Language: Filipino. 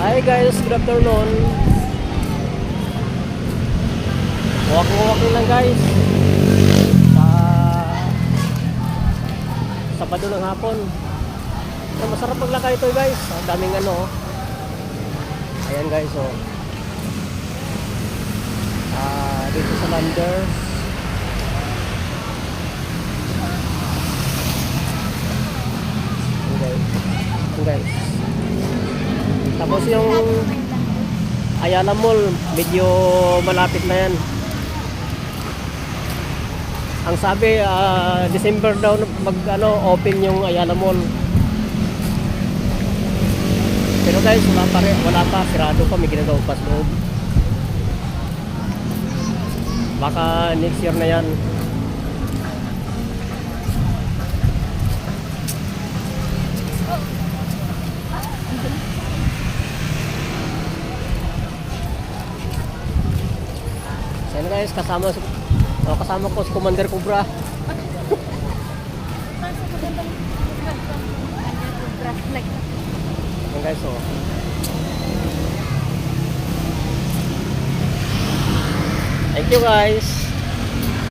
Hi guys, good afternoon. Walking lang guys. Sa Sabado ng hapon. Masarap maglakay ito guys. Ang daming ano. Ayan guys oh. Dito sa Landers. Ayan guys. Tapos yung Ayala Mall, medyo malapit na yan. Ang sabi, December daw open yung Ayala Mall. Pero guys, wala pa, sirado pa, may ginagawa pa sa loob. Baka next year na yan. So yan guys, kasama ko si Commander Cobra. Yan guys oh. Thank you guys.